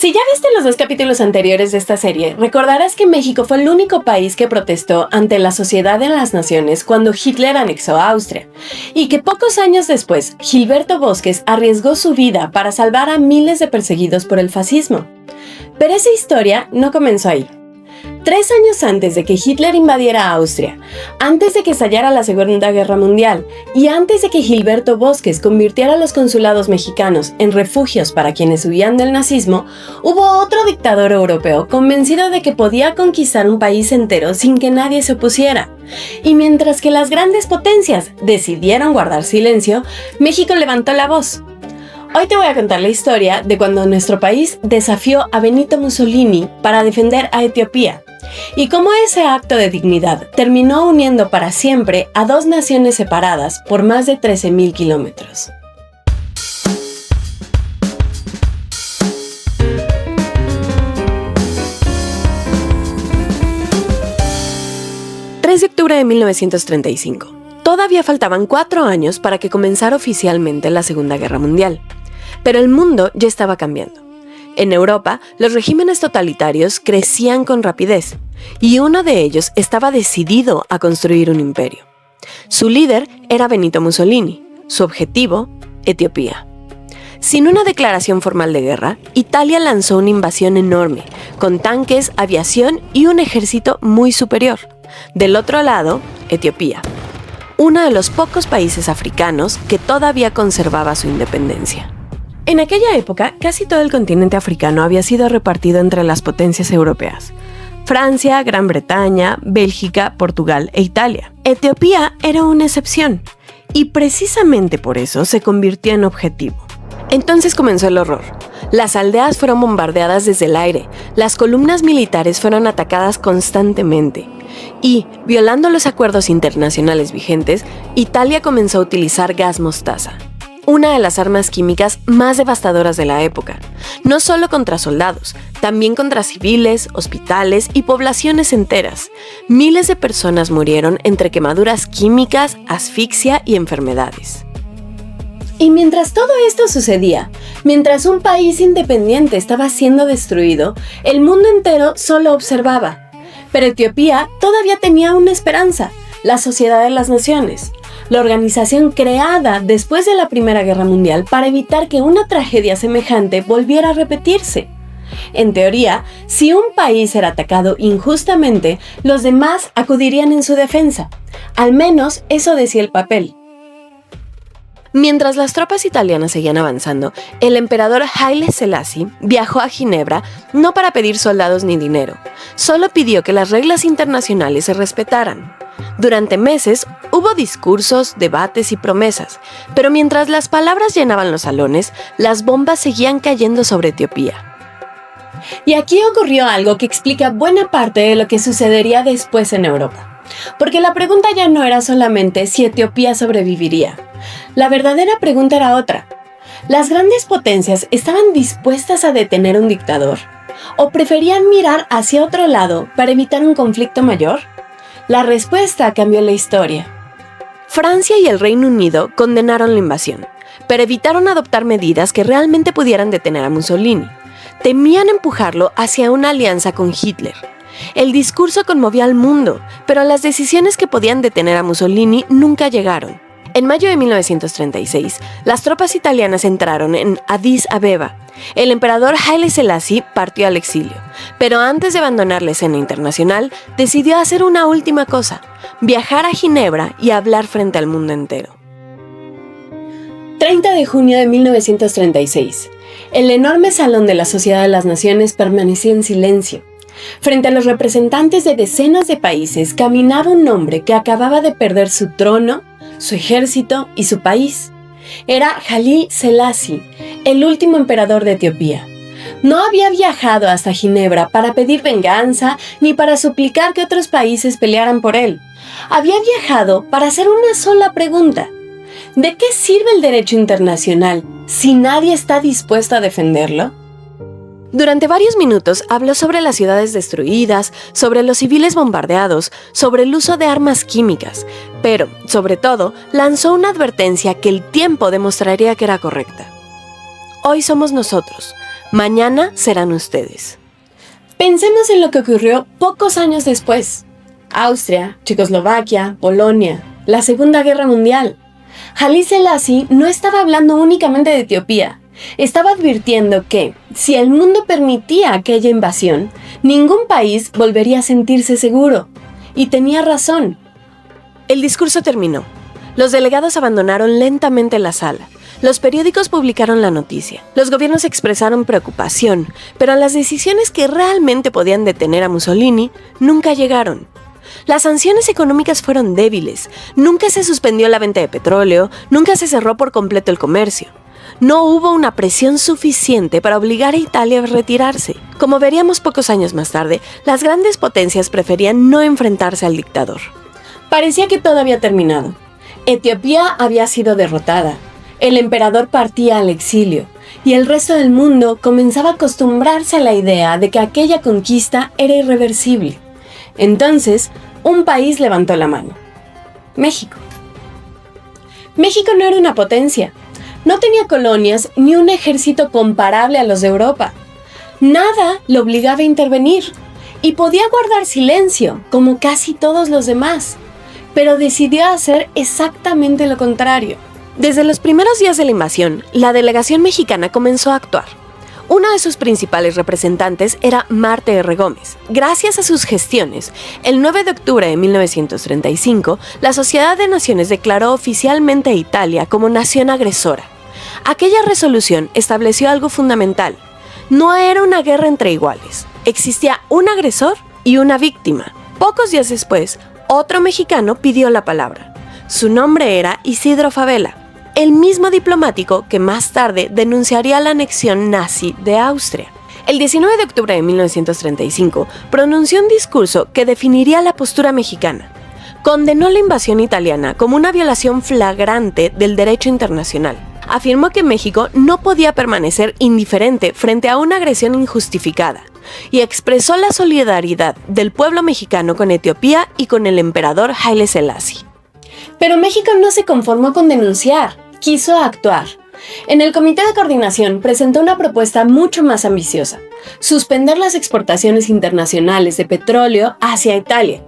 Si ya viste los 2 capítulos anteriores de esta serie, recordarás que México fue el único país que protestó ante la Sociedad de las Naciones cuando Hitler anexó a Austria, y que pocos años después, Gilberto Bosques arriesgó su vida para salvar a miles de perseguidos por el fascismo. Pero esa historia no comenzó ahí. 3 años antes de que Hitler invadiera Austria, antes de que estallara la Segunda Guerra Mundial y antes de que Gilberto Bosques convirtiera a los consulados mexicanos en refugios para quienes huían del nazismo, hubo otro dictador europeo convencido de que podía conquistar un país entero sin que nadie se opusiera. Y mientras que las grandes potencias decidieron guardar silencio, México levantó la voz. Hoy te voy a contar la historia de cuando nuestro país desafió a Benito Mussolini para defender a Etiopía, y cómo ese acto de dignidad terminó uniendo para siempre a 2 naciones separadas por más de 13,000 kilómetros. De octubre de 1935. Todavía faltaban 4 años para que comenzara oficialmente la Segunda Guerra Mundial. Pero el mundo ya estaba cambiando. En Europa, los regímenes totalitarios crecían con rapidez, y uno de ellos estaba decidido a construir un imperio. Su líder era Benito Mussolini, su objetivo, Etiopía. Sin una declaración formal de guerra, Italia lanzó una invasión enorme, con tanques, aviación y un ejército muy superior. Del otro lado, Etiopía, uno de los pocos países africanos que todavía conservaba su independencia. En aquella época, casi todo el continente africano había sido repartido entre las potencias europeas: Francia, Gran Bretaña, Bélgica, Portugal e Italia. Etiopía era una excepción, y precisamente por eso se convirtió en objetivo. Entonces comenzó el horror. Las aldeas fueron bombardeadas desde el aire, las columnas militares fueron atacadas constantemente, y, violando los acuerdos internacionales vigentes, Italia comenzó a utilizar gas mostaza, una de las armas químicas más devastadoras de la época, no solo contra soldados, también contra civiles, hospitales y poblaciones enteras. Miles de personas murieron entre quemaduras químicas, asfixia y enfermedades. Y mientras todo esto sucedía, mientras un país independiente estaba siendo destruido, el mundo entero solo observaba. Pero Etiopía todavía tenía una esperanza: la Sociedad de las Naciones, la organización creada después de la Primera Guerra Mundial para evitar que una tragedia semejante volviera a repetirse. En teoría, si un país era atacado injustamente, los demás acudirían en su defensa. Al menos eso decía el papel. Mientras las tropas italianas seguían avanzando, el emperador Haile Selassie viajó a Ginebra no para pedir soldados ni dinero, solo pidió que las reglas internacionales se respetaran. Durante meses hubo discursos, debates y promesas, pero mientras las palabras llenaban los salones, las bombas seguían cayendo sobre Etiopía. Y aquí ocurrió algo que explica buena parte de lo que sucedería después en Europa. Porque la pregunta ya no era solamente si Etiopía sobreviviría. La verdadera pregunta era otra. ¿Las grandes potencias estaban dispuestas a detener un dictador? ¿O preferían mirar hacia otro lado para evitar un conflicto mayor? La respuesta cambió la historia. Francia y el Reino Unido condenaron la invasión, pero evitaron adoptar medidas que realmente pudieran detener a Mussolini. Temían empujarlo hacia una alianza con Hitler. El discurso conmovió al mundo, pero las decisiones que podían detener a Mussolini nunca llegaron. En mayo de 1936, las tropas italianas entraron en Addis Abeba. El emperador Haile Selassie partió al exilio, pero antes de abandonar la escena internacional, decidió hacer una última cosa: viajar a Ginebra y hablar frente al mundo entero. 30 de junio de 1936. El enorme salón de la Sociedad de las Naciones permaneció en silencio. Frente a los representantes de decenas de países caminaba un hombre que acababa de perder su trono, su ejército y su país. Era Haile Selassie, el último emperador de Etiopía. No había viajado hasta Ginebra para pedir venganza ni para suplicar que otros países pelearan por él. Había viajado para hacer una sola pregunta: ¿de qué sirve el derecho internacional si nadie está dispuesto a defenderlo? Durante varios minutos habló sobre las ciudades destruidas, sobre los civiles bombardeados, sobre el uso de armas químicas, pero, sobre todo, lanzó una advertencia que el tiempo demostraría que era correcta. hoy somos nosotros, mañana serán ustedes. Pensemos en lo que ocurrió pocos años después. Austria, Checoslovaquia, Polonia, la Segunda Guerra Mundial. Haile Selassie no estaba hablando únicamente de Etiopía. Estaba advirtiendo que, si el mundo permitía aquella invasión, ningún país volvería a sentirse seguro. Y tenía razón. El discurso terminó. Los delegados abandonaron lentamente la sala. Los periódicos publicaron la noticia. Los gobiernos expresaron preocupación, pero las decisiones que realmente podían detener a Mussolini nunca llegaron. Las sanciones económicas fueron débiles. Nunca se suspendió la venta de petróleo, nunca se cerró por completo el comercio. No hubo una presión suficiente para obligar a Italia a retirarse. Como veríamos pocos años más tarde, las grandes potencias preferían no enfrentarse al dictador. Parecía que todo había terminado. Etiopía había sido derrotada. El emperador partía al exilio, y el resto del mundo comenzaba a acostumbrarse a la idea de que aquella conquista era irreversible. Entonces, un país levantó la mano. México. México no era una potencia. No tenía colonias ni un ejército comparable a los de Europa. Nada lo obligaba a intervenir, y podía guardar silencio, como casi todos los demás. Pero decidió hacer exactamente lo contrario. Desde los primeros días de la invasión, la delegación mexicana comenzó a actuar. Uno de sus principales representantes era Marte R. Gómez. Gracias a sus gestiones, el 9 de octubre de 1935, la Sociedad de Naciones declaró oficialmente a Italia como nación agresora. Aquella resolución estableció algo fundamental. No era una guerra entre iguales. Existía un agresor y una víctima. Pocos días después, otro mexicano pidió la palabra. Su nombre era Isidro Fabela, el mismo diplomático que más tarde denunciaría la anexión nazi de Austria. El 19 de octubre de 1935 pronunció un discurso que definiría la postura mexicana. Condenó la invasión italiana como una violación flagrante del derecho internacional. Afirmó que México no podía permanecer indiferente frente a una agresión injustificada y expresó la solidaridad del pueblo mexicano con Etiopía y con el emperador Haile Selassie. Pero México no se conformó con denunciar, quiso actuar. En el Comité de Coordinación presentó una propuesta mucho más ambiciosa: suspender las exportaciones internacionales de petróleo hacia Italia.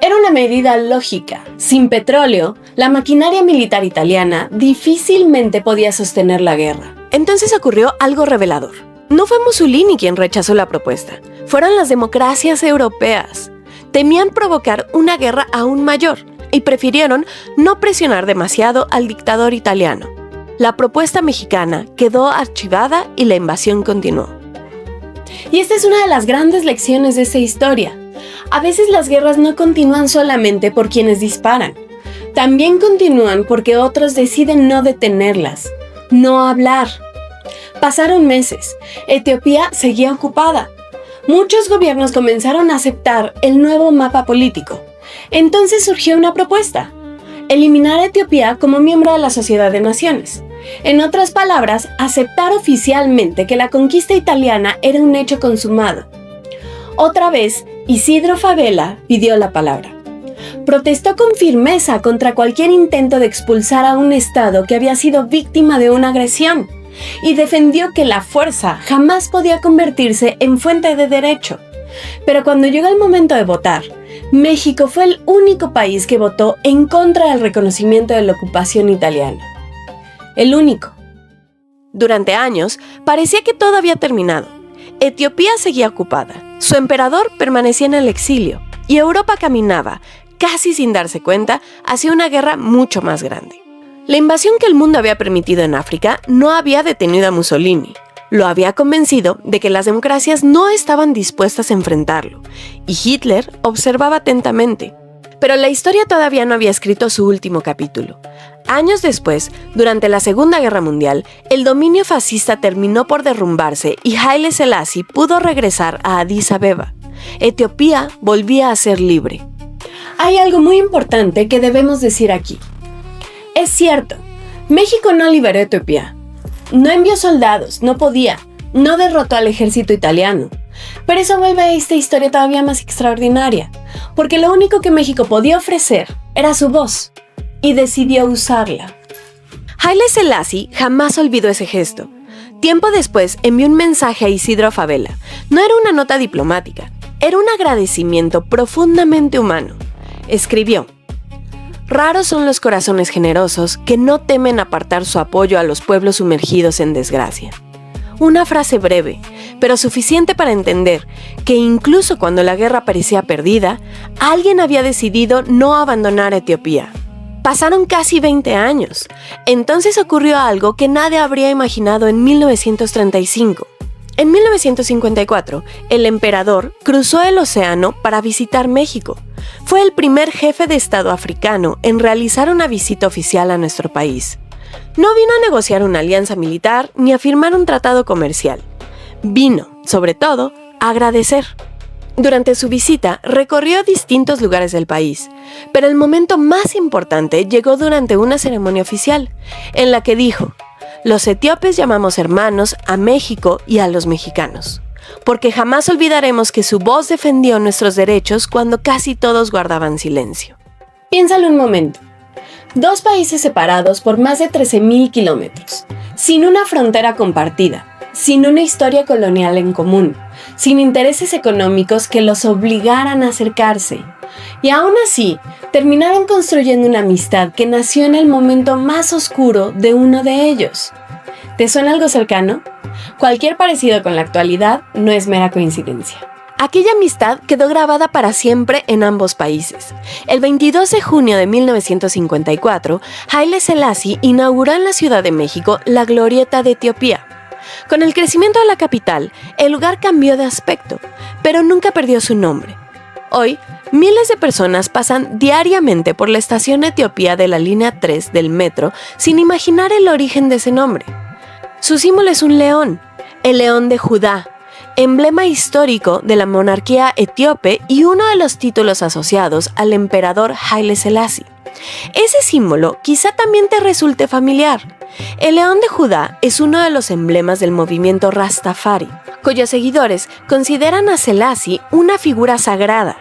Era una medida lógica. Sin petróleo, la maquinaria militar italiana difícilmente podía sostener la guerra. Entonces ocurrió algo revelador. No fue Mussolini quien rechazó la propuesta, fueron las democracias europeas. Temían provocar una guerra aún mayor y prefirieron no presionar demasiado al dictador italiano. La propuesta mexicana quedó archivada y la invasión continuó. Y esta es una de las grandes lecciones de esta historia. A veces las guerras no continúan solamente por quienes disparan. También continúan porque otros deciden no detenerlas, no hablar. Pasaron meses. Etiopía seguía ocupada. Muchos gobiernos comenzaron a aceptar el nuevo mapa político. Entonces surgió una propuesta: eliminar a Etiopía como miembro de la Sociedad de Naciones. En otras palabras, aceptar oficialmente que la conquista italiana era un hecho consumado. Otra vez, Isidro Fabela pidió la palabra. Protestó con firmeza contra cualquier intento de expulsar a un Estado que había sido víctima de una agresión y defendió que la fuerza jamás podía convertirse en fuente de derecho. Pero cuando llegó el momento de votar, México fue el único país que votó en contra del reconocimiento de la ocupación italiana. El único. Durante años, parecía que todo había terminado. Etiopía seguía ocupada, su emperador permanecía en el exilio y Europa caminaba, casi sin darse cuenta, hacia una guerra mucho más grande. La invasión que el mundo había permitido en África no había detenido a Mussolini. Lo había convencido de que las democracias no estaban dispuestas a enfrentarlo, y Hitler observaba atentamente. Pero la historia todavía no había escrito su último capítulo. Años después, durante la Segunda Guerra Mundial, el dominio fascista terminó por derrumbarse y Haile Selassie pudo regresar a Addis Abeba. Etiopía volvía a ser libre. Hay algo muy importante que debemos decir aquí. Es cierto, México no liberó a Etiopía. No envió soldados, no podía, no derrotó al ejército italiano. Pero eso vuelve a esta historia todavía más extraordinaria, porque lo único que México podía ofrecer era su voz, y decidió usarla. Haile Selassie jamás olvidó ese gesto. Tiempo después envió un mensaje a Isidro Fabela. No era una nota diplomática, era un agradecimiento profundamente humano. Escribió: raros son los corazones generosos que no temen apartar su apoyo a los pueblos sumergidos en desgracia. Una frase breve, pero suficiente para entender que incluso cuando la guerra parecía perdida, alguien había decidido no abandonar Etiopía. Pasaron casi 20 años. Entonces ocurrió algo que nadie habría imaginado en 1935. En 1954, el emperador cruzó el océano para visitar México. Fue el primer jefe de Estado africano en realizar una visita oficial a nuestro país. No vino a negociar una alianza militar ni a firmar un tratado comercial. Vino, sobre todo, a agradecer. Durante su visita, recorrió distintos lugares del país, pero el momento más importante llegó durante una ceremonia oficial, en la que dijo: los etíopes llamamos hermanos a México y a los mexicanos, porque jamás olvidaremos que su voz defendió nuestros derechos cuando casi todos guardaban silencio. Piénsalo un momento. Dos países separados por más de 13,000 kilómetros, sin una frontera compartida, sin una historia colonial en común, sin intereses económicos que los obligaran a acercarse. Y aún así, terminaron construyendo una amistad que nació en el momento más oscuro de uno de ellos. ¿Te suena algo cercano? Cualquier parecido con la actualidad no es mera coincidencia. Aquella amistad quedó grabada para siempre en ambos países. El 22 de junio de 1954, Haile Selassie inauguró en la Ciudad de México la Glorieta de Etiopía. Con el crecimiento de la capital, el lugar cambió de aspecto, pero nunca perdió su nombre. Hoy, miles de personas pasan diariamente por la estación Etiopía de la línea 3 del metro sin imaginar el origen de ese nombre. Su símbolo es un león, el león de Judá, emblema histórico de la monarquía etíope y uno de los títulos asociados al emperador Haile Selassie. Ese símbolo quizá también te resulte familiar. El león de Judá es uno de los emblemas del movimiento Rastafari, cuyos seguidores consideran a Selassie una figura sagrada.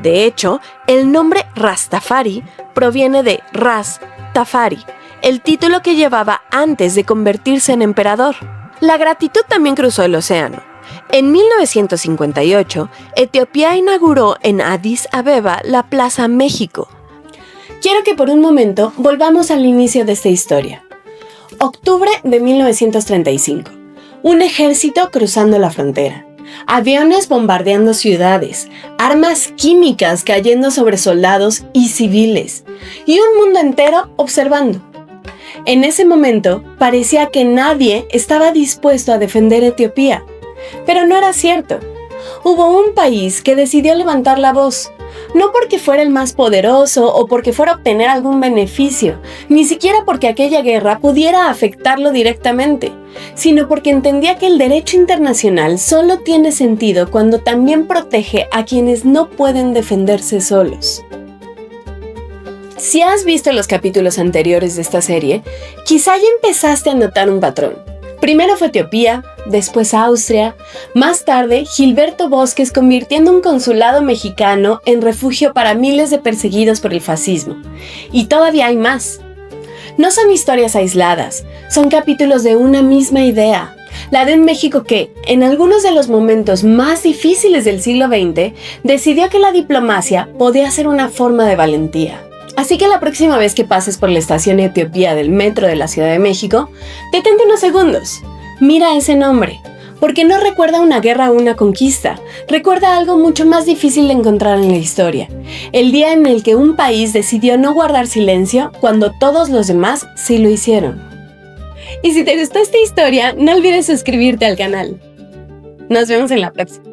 De hecho, el nombre Rastafari proviene de Ras Tafari, el título que llevaba antes de convertirse en emperador. La gratitud también cruzó el océano. En 1958, Etiopía inauguró en Addis Abeba la Plaza México. Quiero que por un momento volvamos al inicio de esta historia. Octubre de 1935. Un ejército cruzando la frontera. Aviones bombardeando ciudades, armas químicas cayendo sobre soldados y civiles, y un mundo entero observando. En ese momento parecía que nadie estaba dispuesto a defender Etiopía, pero no era cierto. Hubo un país que decidió levantar la voz, no porque fuera el más poderoso o porque fuera a obtener algún beneficio, ni siquiera porque aquella guerra pudiera afectarlo directamente, sino porque entendía que el derecho internacional solo tiene sentido cuando también protege a quienes no pueden defenderse solos. Si has visto los capítulos anteriores de esta serie, quizá ya empezaste a notar un patrón. Primero fue Etiopía, después Austria, más tarde Gilberto Bosques convirtiendo un consulado mexicano en refugio para miles de perseguidos por el fascismo. Y todavía hay más. No son historias aisladas, son capítulos de una misma idea, la de un México que, en algunos de los momentos más difíciles del siglo XX, decidió que la diplomacia podía ser una forma de valentía. Así que la próxima vez que pases por la estación Etiopía del metro de la Ciudad de México, detente unos segundos. Mira ese nombre, porque no recuerda una guerra o una conquista, recuerda algo mucho más difícil de encontrar en la historia. El día en el que un país decidió no guardar silencio cuando todos los demás sí lo hicieron. Y si te gustó esta historia, no olvides suscribirte al canal. Nos vemos en la próxima.